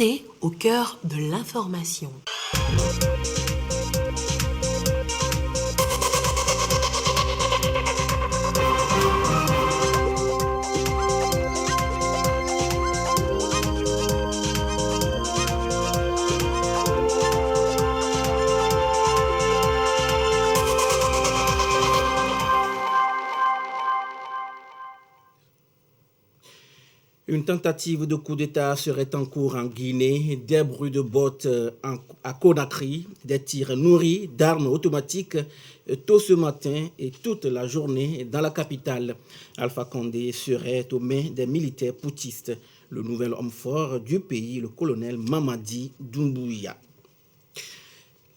santé au cœur de l'information. Une tentative de coup d'État serait en cours en Guinée, des bruits de bottes à Conakry, des tirs nourris d'armes automatiques tôt ce matin et toute la journée dans la capitale. Alpha Condé serait aux mains des militaires poutistes. Le nouvel homme fort du pays, le colonel Mamadi Doumbouya.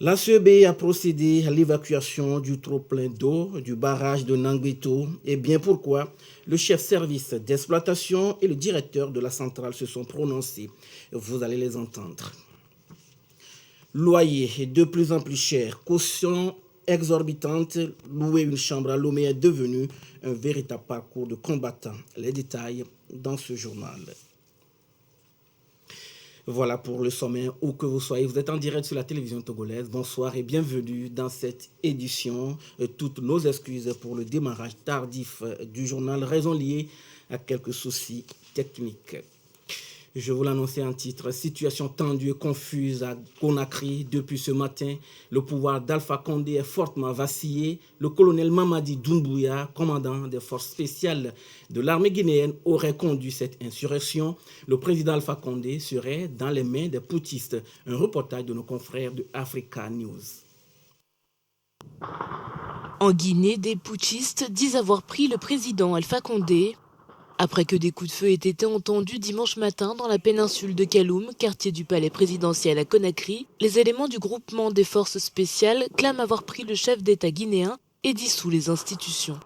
La CEB a procédé à l'évacuation du trop-plein d'eau du barrage de Nangbeto. Et bien pourquoi? Le chef service d'exploitation et le directeur de la centrale se sont prononcés. Vous allez les entendre. Loyer de plus en plus cher, caution exorbitante, louer une chambre à Lomé est devenu un véritable parcours de combattant. Les détails dans ce journal. Voilà pour le sommet, où que vous soyez. Vous êtes en direct sur la télévision togolaise. Bonsoir et bienvenue dans cette édition. Toutes nos excuses pour le démarrage tardif du journal, raison liée à quelques soucis techniques. Je vous l'annonçais en titre, situation tendue et confuse à Conakry depuis ce matin. Le pouvoir d'Alpha Condé est fortement vacillé. Le colonel Mamadi Doumbouya, commandant des forces spéciales de l'armée guinéenne, aurait conduit cette insurrection. Le président Alpha Condé serait dans les mains des poutistes. Un reportage de nos confrères de Africa News. En Guinée, des putschistes disent avoir pris le président Alpha Condé. Après que des coups de feu aient été entendus dimanche matin dans la péninsule de Kaloum, quartier du palais présidentiel à Conakry, les éléments du groupement des forces spéciales clament avoir pris le chef d'État guinéen et dissous les institutions.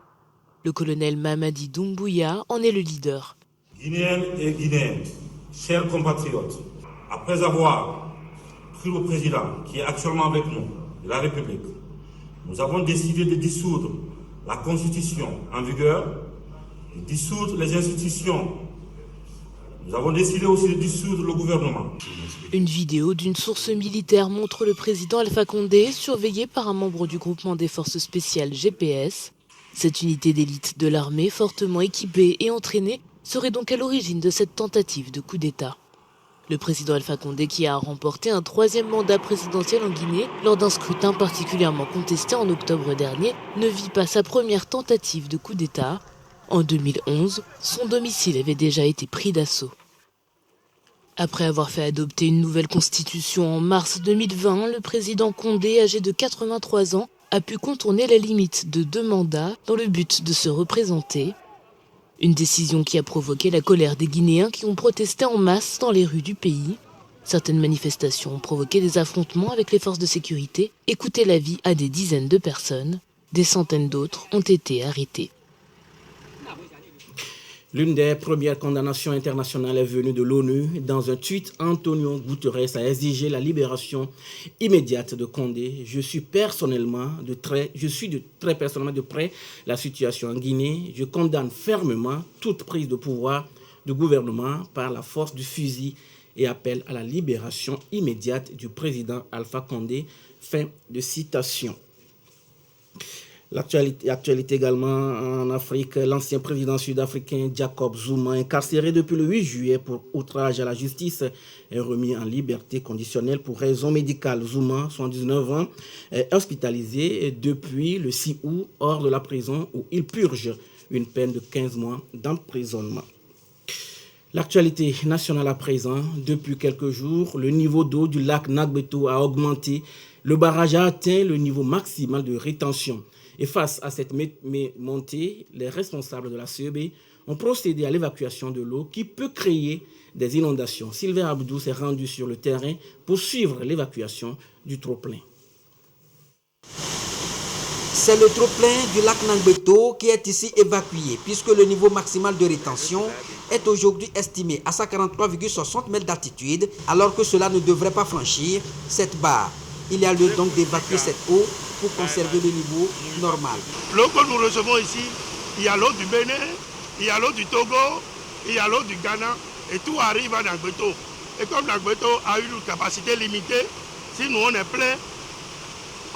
Le colonel Mamadi Doumbouya en est le leader. Guinéennes et Guinéens, chers compatriotes, après avoir pris le président qui est actuellement avec nous, de la République, nous avons décidé de dissoudre la constitution en vigueur, de dissoudre les institutions. Nous avons décidé aussi de dissoudre le gouvernement. Une vidéo d'une source militaire montre le président Alpha Condé surveillé par un membre du groupement des forces spéciales GPS. Cette unité d'élite de l'armée, fortement équipée et entraînée, serait donc à l'origine de cette tentative de coup d'État. Le président Alpha Condé, qui a remporté un 3e mandat présidentiel en Guinée lors d'un scrutin particulièrement contesté en octobre dernier, ne vit pas sa première tentative de coup d'État. En 2011, son domicile avait déjà été pris d'assaut. Après avoir fait adopter une nouvelle constitution en mars 2020, le président Condé, âgé de 83 ans, a pu contourner la limite de 2 mandats dans le but de se représenter. Une décision qui a provoqué la colère des Guinéens qui ont protesté en masse dans les rues du pays. Certaines manifestations ont provoqué des affrontements avec les forces de sécurité et coûté la vie à des dizaines de personnes. Des centaines d'autres ont été arrêtées. L'une des premières condamnations internationales est venue de l'ONU. Dans un tweet, Antonio Guterres a exigé la libération immédiate de Condé. Je suis de très personnellement de près la situation en Guinée. Je condamne fermement toute prise de pouvoir du gouvernement par la force du fusil et appelle à la libération immédiate du président Alpha Condé. Fin de citation. L'actualité également en Afrique, l'ancien président sud-africain Jacob Zuma, incarcéré depuis le 8 juillet pour outrage à la justice, est remis en liberté conditionnelle pour raison médicale. Zuma, 79 ans, est hospitalisé depuis le 6 août hors de la prison où il purge une peine de 15 mois d'emprisonnement. L'actualité nationale à présent, depuis quelques jours, le niveau d'eau du lac Nagbeto a augmenté. Le barrage a atteint le niveau maximal de rétention. Et face à cette montée, les responsables de la CEB ont procédé à l'évacuation de l'eau qui peut créer des inondations. Sylvain Abdou s'est rendu sur le terrain pour suivre l'évacuation du trop-plein. C'est le trop-plein du lac Nangbeto qui est ici évacué puisque le niveau maximal de rétention est aujourd'hui estimé à 143,60 mètres d'altitude alors que cela ne devrait pas franchir cette barre. Il y a lieu donc d'évacuer cette eau pour conserver le niveau normal. L'eau que nous recevons ici, il y a l'eau du Bénin, il y a l'eau du Togo, il y a l'eau du Ghana et tout arrive à Nangbeto. Et comme Nagbeto a une capacité limitée, si nous on est plein,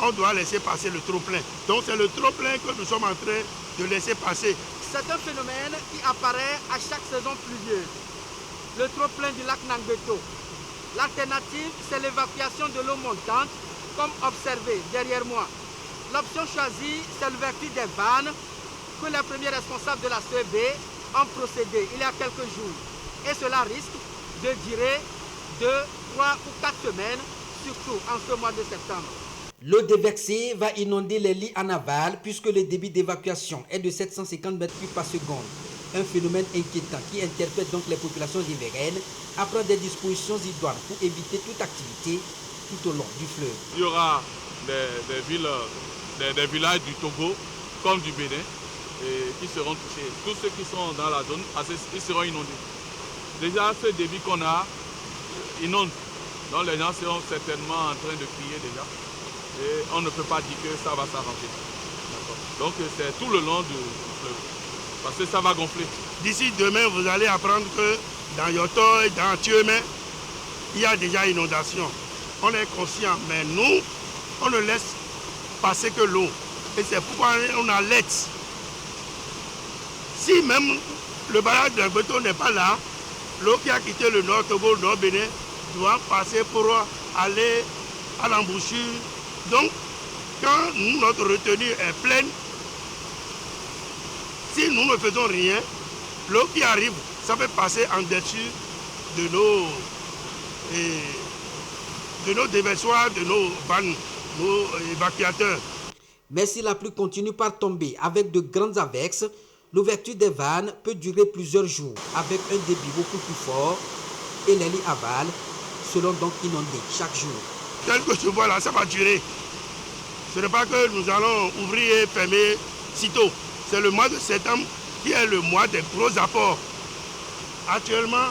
on doit laisser passer le trop-plein. Donc c'est le trop-plein que nous sommes en train de laisser passer. C'est un phénomène qui apparaît à chaque saison pluvieuse. Le trop-plein du lac Nagbeto. L'alternative, c'est l'évacuation de l'eau montante, comme observé derrière moi. L'option choisie, c'est l'ouverture des vannes que les premiers responsables de la CEB ont procédé il y a quelques jours. Et cela risque de durer 2, 3 ou 4 semaines, surtout en ce mois de septembre. L'eau déversée va inonder les lits en aval puisque le débit d'évacuation est de 750 m3 par seconde. Un phénomène inquiétant qui interpelle donc les populations riveraines à prendre des dispositions idoines pour éviter toute activité tout au long du fleuve. Il y aura des villes, des villages du Togo comme du Bénin qui seront touchés. Tous ceux qui sont dans la zone, ils seront inondés. Déjà, ce débit qu'on a inonde. Donc les gens seront certainement en train de crier déjà. Et on ne peut pas dire que ça va s'arranger. Donc c'est tout le long du fleuve. Parce que ça va gonfler. D'ici demain, vous allez apprendre que dans Yoto et dans Thieume, il y a déjà inondation. On est conscient, mais nous, on ne laisse passer que l'eau. Et c'est pourquoi on alerte. Si même le barrage de Nagbeto n'est pas là, l'eau qui a quitté le Nord Togo, le Nord Bénin, doit passer pour aller à l'embouchure. Donc, quand notre retenue est pleine, si nous ne faisons rien, l'eau qui arrive, ça peut passer en dessus de nos déversoirs, de nos vannes, nos évacuateurs. Mais si la pluie continue par tomber avec de grandes averses, l'ouverture des vannes peut durer plusieurs jours avec un débit beaucoup plus fort et les lits aval seront donc inondés chaque jour. Tel que je vois là, ça va durer. Ce n'est pas que nous allons ouvrir et fermer sitôt. C'est le mois de septembre qui est le mois des gros apports. Actuellement,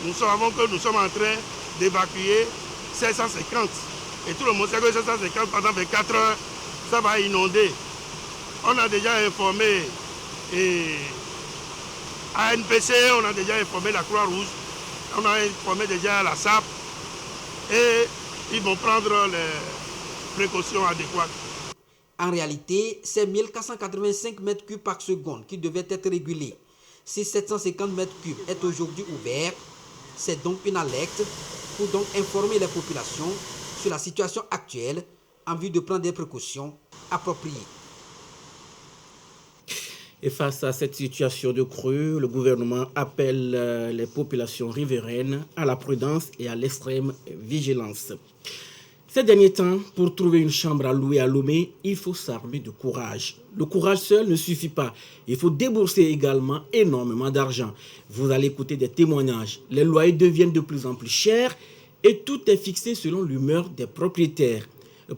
nous savons que nous sommes en train d'évacuer 750. Et tout le monde sait que 750 pendant 24 heures, ça va inonder. On a déjà informé ANPC, on a déjà informé la Croix-Rouge, on a informé déjà la SAP et ils vont prendre les précautions adéquates. En réalité, c'est 1485 m3 par seconde qui devaient être régulés. Si 750 m3 est aujourd'hui ouvert, c'est donc une alerte pour donc informer les populations sur la situation actuelle en vue de prendre des précautions appropriées. Et face à cette situation de crue, le gouvernement appelle les populations riveraines à la prudence et à l'extrême vigilance. Ces derniers temps, pour trouver une chambre à louer à Lomé, il faut s'armer de courage. Le courage seul ne suffit pas. Il faut débourser également énormément d'argent. Vous allez écouter des témoignages. Les loyers deviennent de plus en plus chers et tout est fixé selon l'humeur des propriétaires.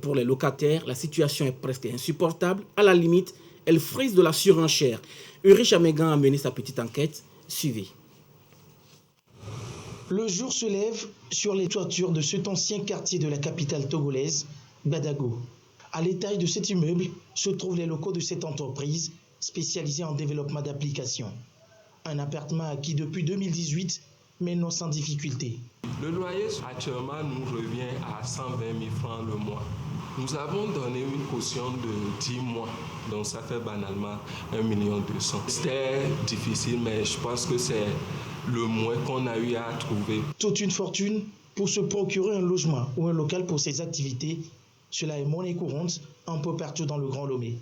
Pour les locataires, la situation est presque insupportable. À la limite, elle frise de la surenchère. Ulrich Amégan a mené sa petite enquête. Suivez. Le jour se lève sur les toitures de cet ancien quartier de la capitale togolaise, Badago. À l'étage de cet immeuble se trouvent les locaux de cette entreprise spécialisée en développement d'applications. Un appartement acquis depuis 2018, mais non sans difficulté. Le loyer actuellement nous revient à 120 000 francs le mois. Nous avons donné une caution de 10 mois, donc ça fait banalement 1 200 000. C'était difficile, mais je pense que c'est le moins qu'on a eu à trouver. Toute une fortune pour se procurer un logement ou un local pour ses activités, cela est monnaie courante un peu partout dans le Grand Lomé.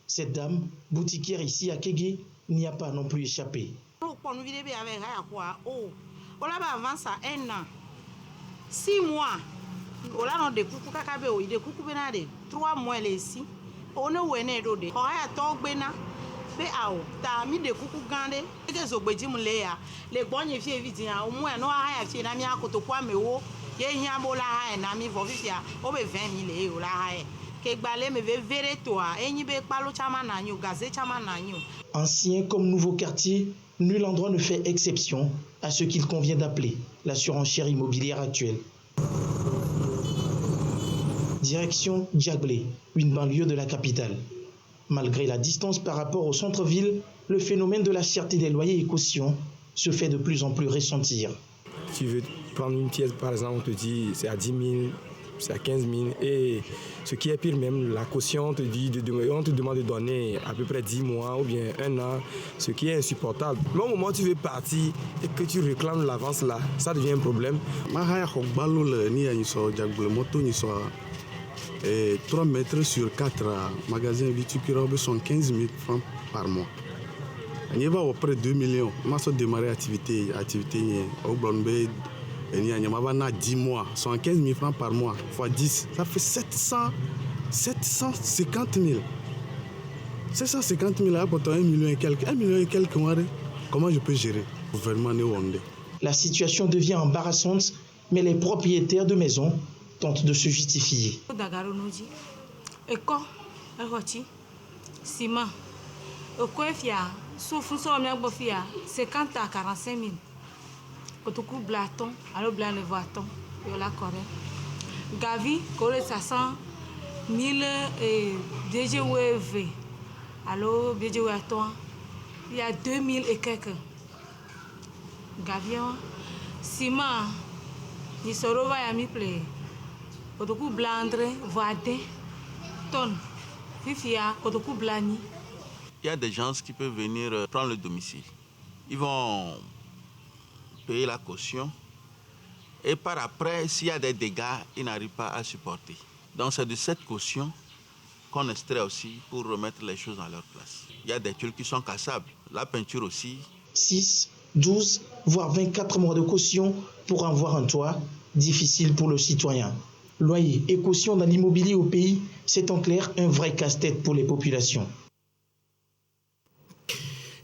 Cette dame, boutiquière ici à Kégué, n'y a pas non plus échappé. On a 6 mois. On a des coucou kakabe, des coucou benade, 3 mois ici. On a oué de. On a talk bena. Ta mi de coucou gande. Les obédis mouléa. Les bonnes filles vidia. Au moins, no a fait la mia kotopoa me wo. Ye nyambola ha na mi vovifia. Obe 20 000 la ha. Ke balé me verre toi. Eni be palo chama na nyu, gazé chama na nyu. Ancien comme nouveau quartier, nul endroit ne fait exception à ce qu'il convient d'appeler la surenchère immobilière actuelle. Direction Djaglé, une banlieue de la capitale. Malgré la distance par rapport au centre-ville, le phénomène de la cherté des loyers et cautions se fait de plus en plus ressentir. Tu veux prendre une pièce, par exemple, on te dit c'est à 10 000, c'est à 15 000. Et ce qui est pire même, la caution, on te demande de donner à peu près 10 mois ou bien 1 an, ce qui est insupportable. Mais au moment où tu veux partir et que tu réclames l'avance là, ça devient un problème. 3 mètres sur 4 magasins viticulteurs sont 15 000 francs par mois. On y va auprès de 2 millions. Je vais démarrer l'activité au Blonbe. Il y a 10 mois, 115 000 francs par mois, fois 10, ça fait 750 000. 750 000 là, pour 1 million et quelques. 1 million et quelques, comment je peux gérer le gouvernement néerlandais? La situation devient embarrassante, mais les propriétaires de maisons tentent de se justifier. Sauf 50 à 45 000. Quand tu coupes blaton, alors blanc le voiton, et la corée. Gavi, corée ça 100 000 et DGWV. Alors DGWV, il y a 2000 et quelques. Gavion, ciment, il se revoit à mi plaît. Quand tu coupes blandre, voisin, tonne, fifia, quand tu coupes blani. Il y a des gens qui peuvent venir prendre le domicile. Ils vont payer la caution et par après, s'il y a des dégâts, ils n'arrivent pas à supporter. Donc c'est de cette caution qu'on extrait aussi pour remettre les choses à leur place. Il y a des tuiles qui sont cassables, la peinture aussi. 6, 12, voire 24 mois de caution pour avoir un toit, difficile pour le citoyen. Loyer et caution dans l'immobilier au pays, c'est en clair un vrai casse-tête pour les populations.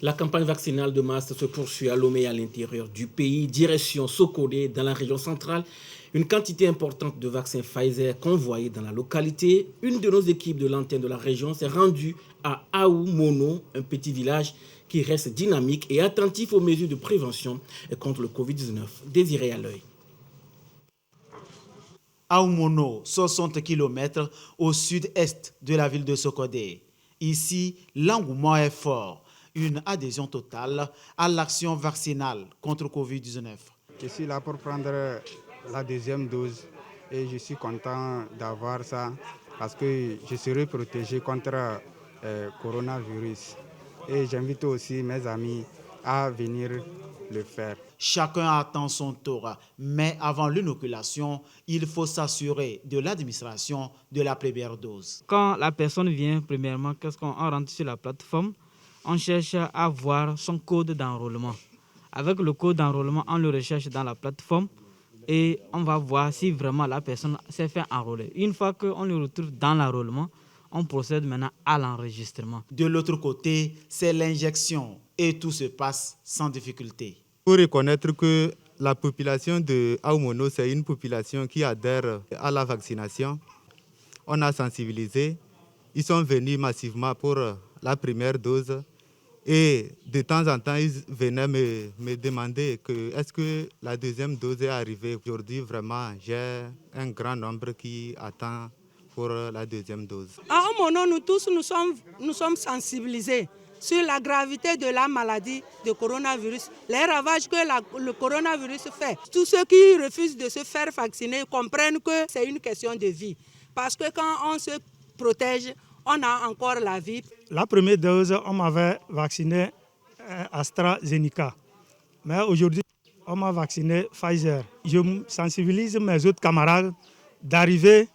La campagne vaccinale de masse se poursuit à Lomé à l'intérieur du pays, direction Sokodé dans la région centrale. Une quantité importante de vaccins Pfizer convoyés dans la localité. Une de nos équipes de l'antenne de la région s'est rendue à Aoumono, un petit village qui reste dynamique et attentif aux mesures de prévention contre le Covid-19. Désiré à l'œil. Aoumono, 60 km au sud-est de la ville de Sokodé. Ici, l'engouement est fort. Une adhésion totale à l'action vaccinale contre Covid-19. Je suis là pour prendre la deuxième dose et je suis content d'avoir ça parce que je serai protégé contre coronavirus. Et j'invite aussi mes amis à venir le faire. Chacun attend son tour, mais avant l'inoculation, il faut s'assurer de l'administration de la première dose. Quand la personne vient, premièrement, qu'est-ce qu'on rentre sur la plateforme? On cherche à voir son code d'enrôlement. Avec le code d'enrôlement, on le recherche dans la plateforme et on va voir si vraiment la personne s'est fait enrôler. Une fois qu'on le retrouve dans l'enrôlement, on procède maintenant à l'enregistrement. De l'autre côté, c'est l'injection et tout se passe sans difficulté. Il faut reconnaître que la population de Aoumono, c'est une population qui adhère à la vaccination. On a sensibilisé. Ils sont venus massivement pour la première dose. Et de temps en temps, ils venaient me demander est-ce que la deuxième dose est arrivée. Aujourd'hui, vraiment, j'ai un grand nombre qui attend pour la deuxième dose. À Aoumono, nous tous, nous sommes sensibilisés sur la gravité de la maladie de coronavirus, les ravages que le coronavirus fait. Tous ceux qui refusent de se faire vacciner comprennent que c'est une question de vie. Parce que quand on se protège, on a encore la vie. La première dose, on m'avait vacciné AstraZeneca. Mais aujourd'hui, on m'a vacciné Pfizer. Je sensibilise mes autres camarades d'arriver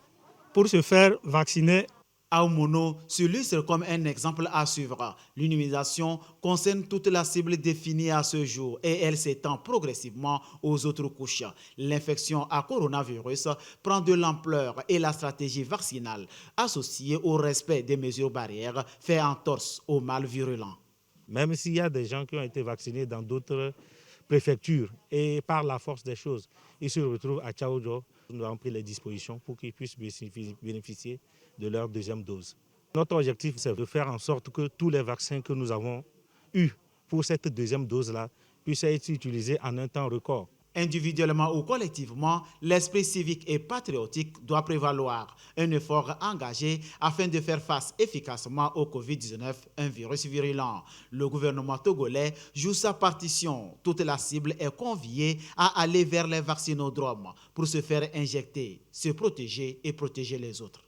pour se faire vacciner. Aoumono s'illustre comme un exemple à suivre. L'immunisation concerne toute la cible définie à ce jour et elle s'étend progressivement aux autres couches. L'infection à coronavirus prend de l'ampleur et la stratégie vaccinale associée au respect des mesures barrières fait entorse au mal virulent. Même s'il y a des gens qui ont été vaccinés dans d'autres préfectures et par la force des choses, ils se retrouvent à Tchaoudjo. Nous avons pris les dispositions pour qu'ils puissent bénéficier de leur deuxième dose. Notre objectif, c'est de faire en sorte que tous les vaccins que nous avons eus pour cette deuxième dose-là puissent être utilisés en un temps record. Individuellement ou collectivement, l'esprit civique et patriotique doit prévaloir. Un effort engagé afin de faire face efficacement au Covid-19, un virus virulent. Le gouvernement togolais joue sa partition. Toute la cible est conviée à aller vers les vaccinodromes pour se faire injecter, se protéger et protéger les autres.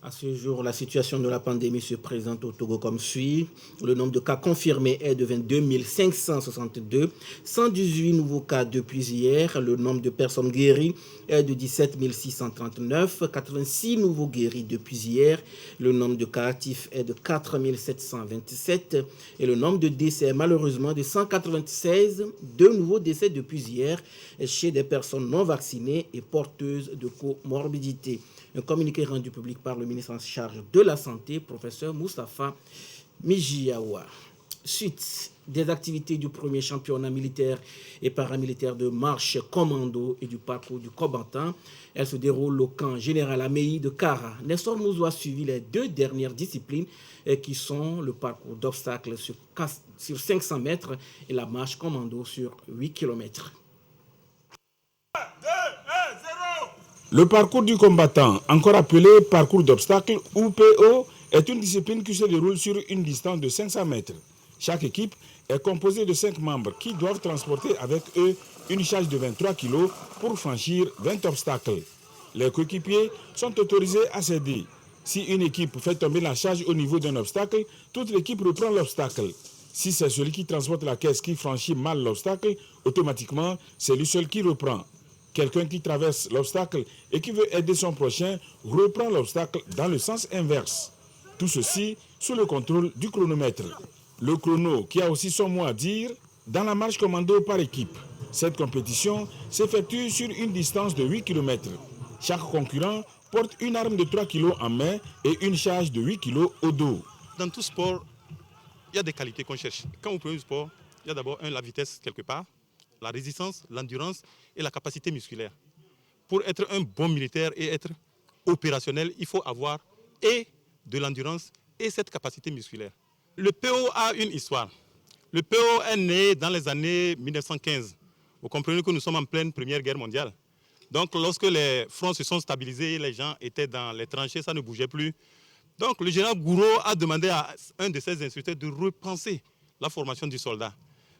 À ce jour, la situation de la pandémie se présente au Togo comme suit. Le nombre de cas confirmés est de 22 562, 118 nouveaux cas depuis hier. Le nombre de personnes guéries est de 17 639, 86 nouveaux guéris depuis hier. Le nombre de cas actifs est de 4 727 et le nombre de décès est malheureusement de 196, 2 nouveaux décès depuis hier chez des personnes non vaccinées et porteuses de comorbidité. Un communiqué rendu public par le ministre en charge de la Santé, professeur Moustapha Mijiawa. Suite des activités du premier championnat militaire et paramilitaire de marche commando et du parcours du combattant, elle se déroule au camp général Améi de Kara. Nestor Mouzou a suivi les 2 dernières disciplines qui sont le parcours d'obstacles sur 500 mètres et la marche commando sur 8 km. Le parcours du combattant, encore appelé parcours d'obstacles ou PO, est une discipline qui se déroule sur une distance de 500 mètres. Chaque équipe est composée de 5 membres qui doivent transporter avec eux une charge de 23 kg pour franchir 20 obstacles. Les coéquipiers sont autorisés à s'aider. Si une équipe fait tomber la charge au niveau d'un obstacle, toute l'équipe reprend l'obstacle. Si c'est celui qui transporte la caisse qui franchit mal l'obstacle, automatiquement, c'est lui seul qui reprend. Quelqu'un qui traverse l'obstacle et qui veut aider son prochain reprend l'obstacle dans le sens inverse. Tout ceci sous le contrôle du chronomètre. Le chrono qui a aussi son mot à dire dans la marche commando par équipe. Cette compétition s'effectue sur une distance de 8 km. Chaque concurrent porte une arme de 3 kg en main et une charge de 8 kg au dos. Dans tout sport, il y a des qualités qu'on cherche. Quand vous prenez le sport, il y a d'abord la vitesse quelque part, la résistance, l'endurance et la capacité musculaire. Pour être un bon militaire et être opérationnel, il faut avoir et de l'endurance et cette capacité musculaire. Le PO a une histoire. Le PO est né dans les années 1915. Vous comprenez que nous sommes en pleine Première Guerre mondiale. Donc lorsque les fronts se sont stabilisés, les gens étaient dans les tranchées, ça ne bougeait plus. Donc le général Gouraud a demandé à un de ses instructeurs de repenser la formation du soldat.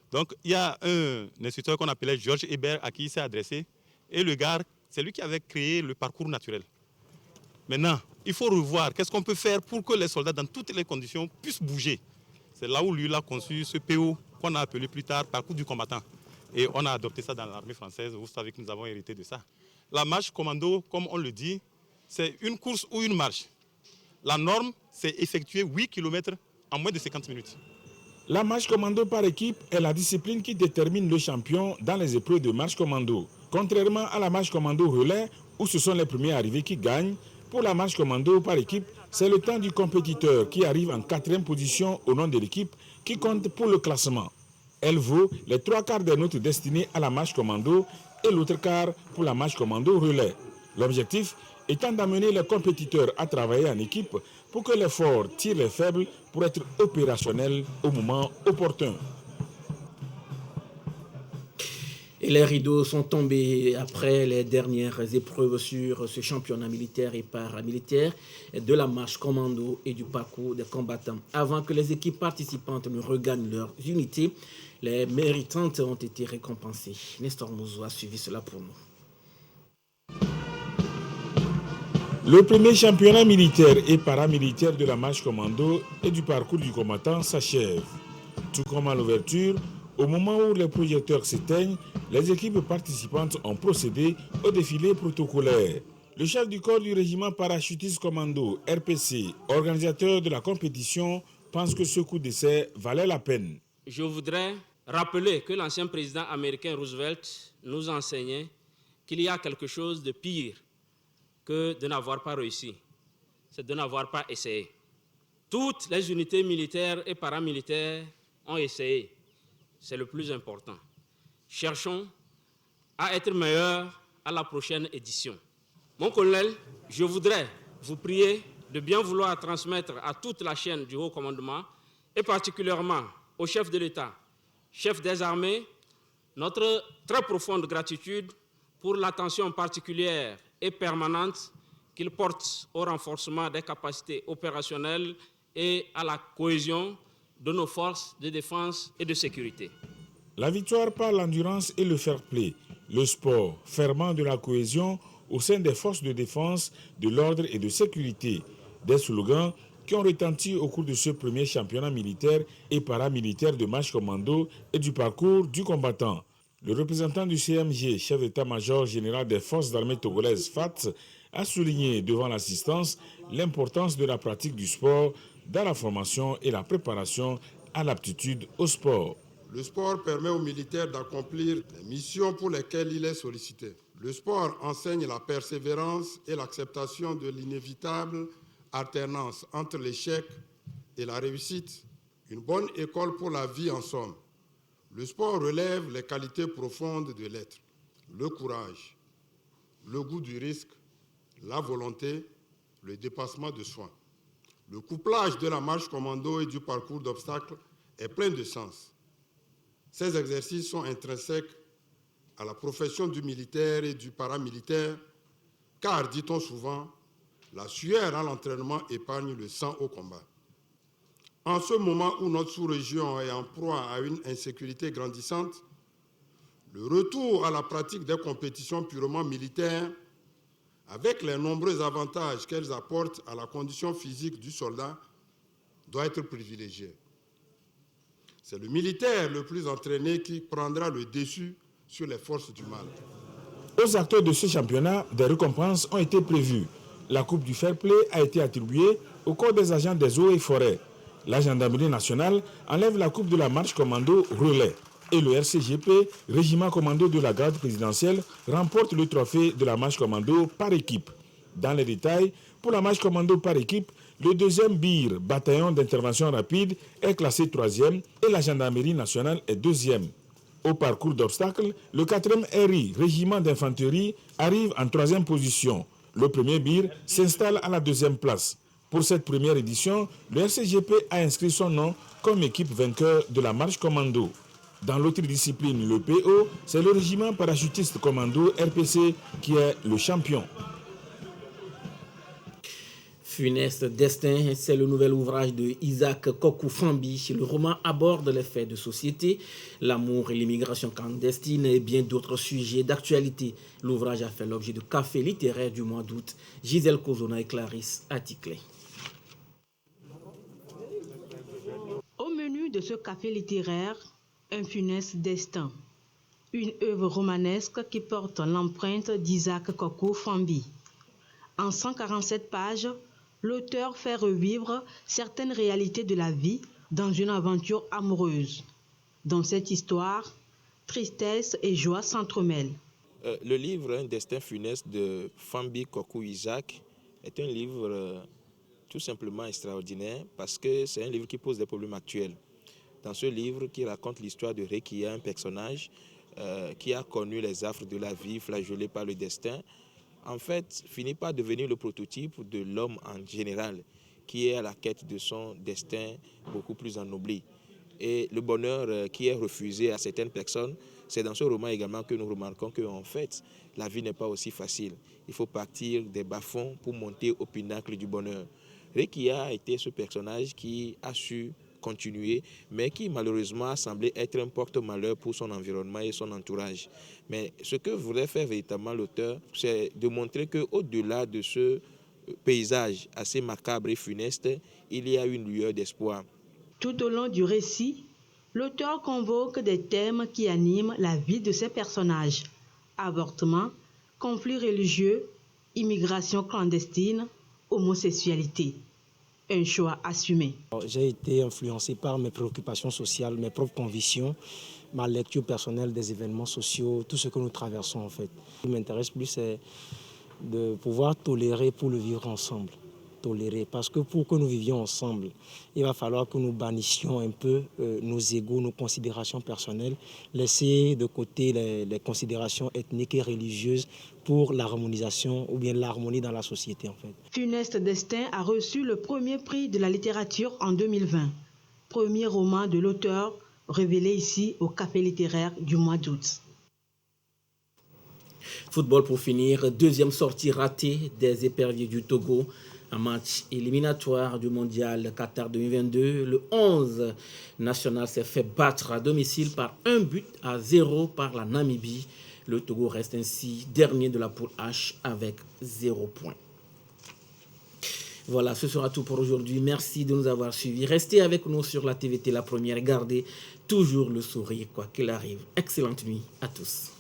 Donc, il y a un instructeur qu'on appelait Georges Hébert à qui il s'est adressé. Et le gars, c'est lui qui avait créé le parcours naturel. Maintenant, il faut revoir qu'est-ce qu'on peut faire pour que les soldats, dans toutes les conditions, puissent bouger. C'est là où lui a conçu ce PO qu'on a appelé plus tard parcours du combattant. Et on a adopté ça dans l'armée française. Vous savez que nous avons hérité de ça. La marche commando, comme on le dit, c'est une course ou une marche. La norme, c'est effectuer 8 km en moins de 50 minutes. La marche commando par équipe est la discipline qui détermine le champion dans les épreuves de marche commando. Contrairement à la marche commando relais, où ce sont les premiers arrivés qui gagnent, pour la marche commando par équipe, c'est le temps du compétiteur qui arrive en 4e position au nom de l'équipe qui compte pour le classement. Elle vaut les 3/4 des notes destinées à la marche commando et l'autre quart pour la marche commando relais. L'objectif étant d'amener les compétiteurs à travailler en équipe pour que l'effort tire les faibles pour être opérationnel au moment opportun. Et les rideaux sont tombés après les dernières épreuves sur ce championnat militaire et paramilitaire de la marche commando et du parcours des combattants. Avant que les équipes participantes ne regagnent leurs unités, les méritantes ont été récompensées. Nestor Mouzou a suivi cela pour nous. Le premier championnat militaire et paramilitaire de la marche commando et du parcours du combattant s'achève. Tout comme à l'ouverture, au moment où les projecteurs s'éteignent, les équipes participantes ont procédé au défilé protocolaire. Le chef du corps du régiment parachutiste commando, RPC, organisateur de la compétition, pense que ce coup d'essai valait la peine. Je voudrais rappeler que l'ancien président américain Roosevelt nous enseignait qu'il y a quelque chose de pire que de n'avoir pas réussi, c'est de n'avoir pas essayé. Toutes les unités militaires et paramilitaires ont essayé, c'est le plus important. Cherchons à être meilleurs à la prochaine édition. Mon colonel, je voudrais vous prier de bien vouloir transmettre à toute la chaîne du haut commandement, et particulièrement au chef de l'État, chef des armées, Notre très profonde gratitude pour l'attention particulière et permanente qu'il porte au renforcement des capacités opérationnelles et à la cohésion de nos forces de défense et de sécurité. La victoire par l'endurance et le fair play, le sport, ferment de la cohésion au sein des forces de défense, de l'ordre et de sécurité, des slogans qui ont retenti au cours de ce premier championnat militaire et paramilitaire de marche commando et du parcours du combattant. Le représentant du CMG, chef d'état-major général des forces armées togolaises FAT, a souligné devant l'assistance l'importance de la pratique du sport dans la formation et la préparation à l'aptitude au sport. Le sport permet aux militaires d'accomplir les missions pour lesquelles il est sollicité. Le sport enseigne la persévérance et l'acceptation de l'inévitable alternance entre l'échec et la réussite. Une bonne école pour la vie en somme. Le sport relève les qualités profondes de l'être, le courage, le goût du risque, la volonté, le dépassement de soi. Le couplage de la marche commando et du parcours d'obstacles est plein de sens. Ces exercices sont intrinsèques à la profession du militaire et du paramilitaire, car, dit-on souvent, la sueur à l'entraînement épargne le sang au combat. En ce moment où notre sous-région est en proie à une insécurité grandissante, le retour à la pratique des compétitions purement militaires, avec les nombreux avantages qu'elles apportent à la condition physique du soldat, doit être privilégié. C'est le militaire le plus entraîné qui prendra le dessus sur les forces du mal. Aux acteurs de ce championnat, des récompenses ont été prévues. La Coupe du Fair Play a été attribuée au corps des agents des eaux et forêts. La gendarmerie nationale enlève la Coupe de la marche commando relais. Et le RCGP, régiment commando de la garde présidentielle, remporte le trophée de la marche commando par équipe. Dans les détails, pour la marche commando par équipe, le 2e BIR, bataillon d'intervention rapide, est classé 3e et la gendarmerie nationale est 2e. Au parcours d'obstacles, le 4e RI, régiment d'infanterie, arrive en 3e position. Le 1er BIR s'installe à la 2e place. Pour cette première édition, le RCGP a inscrit son nom comme équipe vainqueur de la marche commando. Dans l'autre discipline, le PO, c'est le régiment parachutiste commando RPC qui est le champion. Funeste destin, c'est le nouvel ouvrage de Isaac Kokou Fambi. Le roman aborde les faits de société, l'amour et l'immigration clandestine et bien d'autres sujets d'actualité. L'ouvrage a fait l'objet de café littéraire du mois d'août. Gisèle Kozona et Clarisse Aticlé. Au menu de ce café littéraire, un funeste destin. Une œuvre romanesque qui porte l'empreinte d'Isaac Kokou Fambi. En 147 pages, l'auteur fait revivre certaines réalités de la vie dans une aventure amoureuse. Dans cette histoire, tristesse et joie s'entremêlent. Le livre Un destin funeste de Fambi Kokou Isaac est un livre tout simplement extraordinaire parce que c'est un livre qui pose des problèmes actuels. Dans ce livre qui raconte l'histoire de Rekia, un personnage qui a connu les affres de la vie, flagellé par le destin, en fait, finit par devenir le prototype de l'homme en général, qui est à la quête de son destin beaucoup plus ennobli. Et le bonheur qui est refusé à certaines personnes, c'est dans ce roman également que nous remarquons qu'en fait, la vie n'est pas aussi facile. Il faut partir des bas-fonds pour monter au pinacle du bonheur. Rekia a été ce personnage qui a su continuer, mais qui malheureusement a semblé être un porte-malheur pour son environnement et son entourage. Mais ce que voulait faire véritablement l'auteur, c'est de montrer qu'au-delà de ce paysage assez macabre et funeste, il y a une lueur d'espoir. Tout au long du récit, l'auteur convoque des thèmes qui animent la vie de ses personnages. Avortement, conflits religieux, immigration clandestine, homosexualité. Un choix assumé. J'ai été influencé par mes préoccupations sociales, mes propres convictions, ma lecture personnelle des événements sociaux, tout ce que nous traversons en fait. Ce qui m'intéresse plus, c'est de pouvoir tolérer pour le vivre ensemble. Tolérer, parce que pour que nous vivions ensemble, il va falloir que nous bannissions un peu nos égos, nos considérations personnelles, laisser de côté les considérations ethniques et religieuses pour l'harmonisation ou bien l'harmonie dans la société en fait. Funeste destin a reçu le premier prix de la littérature en 2020. Premier roman de l'auteur révélés ici au Café littéraire du mois d'août. Football pour finir, deuxième sortie ratée des éperviers du Togo. Un match éliminatoire du mondial Qatar 2022. Le 11 national s'est fait battre à domicile par 1-0 par la Namibie. Le Togo reste ainsi dernier de la poule H avec 0 point. Voilà, ce sera tout pour aujourd'hui. Merci de nous avoir suivis. Restez avec nous sur la TVT La Première. Gardez toujours le sourire, quoi qu'il arrive. Excellente nuit à tous.